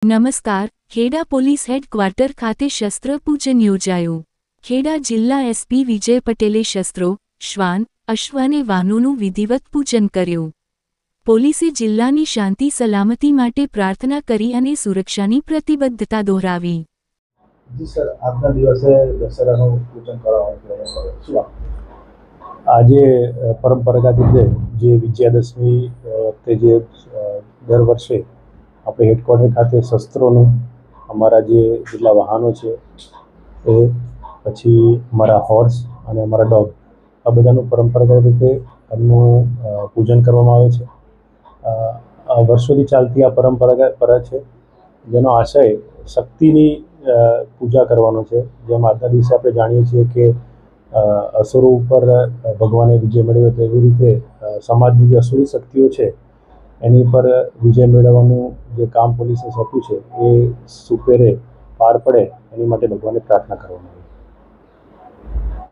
નમસ્કાર, Kheda police headquarter ખાતે શસ્ત્ર પૂજન યોજાયું. ખેડા જિલ્લા એસપી વિજય પટેલે શસ્ત્રો, શ્વાન, અશ્વ અને વાહનોનું વિધિવત પૂજન કર્યું. પોલીસે જિલ્લાની શાંતિ સલામતી માટે પ્રાર્થના કરી અને સુરક્ષાની પ્રતિબદ્ધતા દોહરાવી. જી સર, આજના દિવસે દશેરાનું પૂજન કરવામાં આજે પરંપરાગત રીતે જે વિજયાદશમી વખતે જે દર વર્ષે આપણે હેડક્વાર્ટર ખાતે શસ્ત્રોનું અમારા જે જેટલા વાહનો છે એ પછી અમારા હોર્સ અને અમારા ડોગ આ બધાનું પરંપરાગત રીતે એમનું પૂજન કરવામાં આવે છે. વર્ષોથી ચાલતી આ પરંપરા છે, જેનો આશય શક્તિની પૂજા કરવાનો છે. જેમ આજના દિવસે આપણે જાણીએ છીએ કે અસુરો ઉપર ભગવાને વિજય મેળવ્યો, તો એવી રીતે સમાજની જે અસુરી શક્તિઓ છે એની પર વિજય મેળવવાનું જે કામ પોલીસે સોંપ્યું છે એ સુપેરે પાર પડે એની માટે ભગવાનને પ્રાર્થના કરવામાં આવે છે.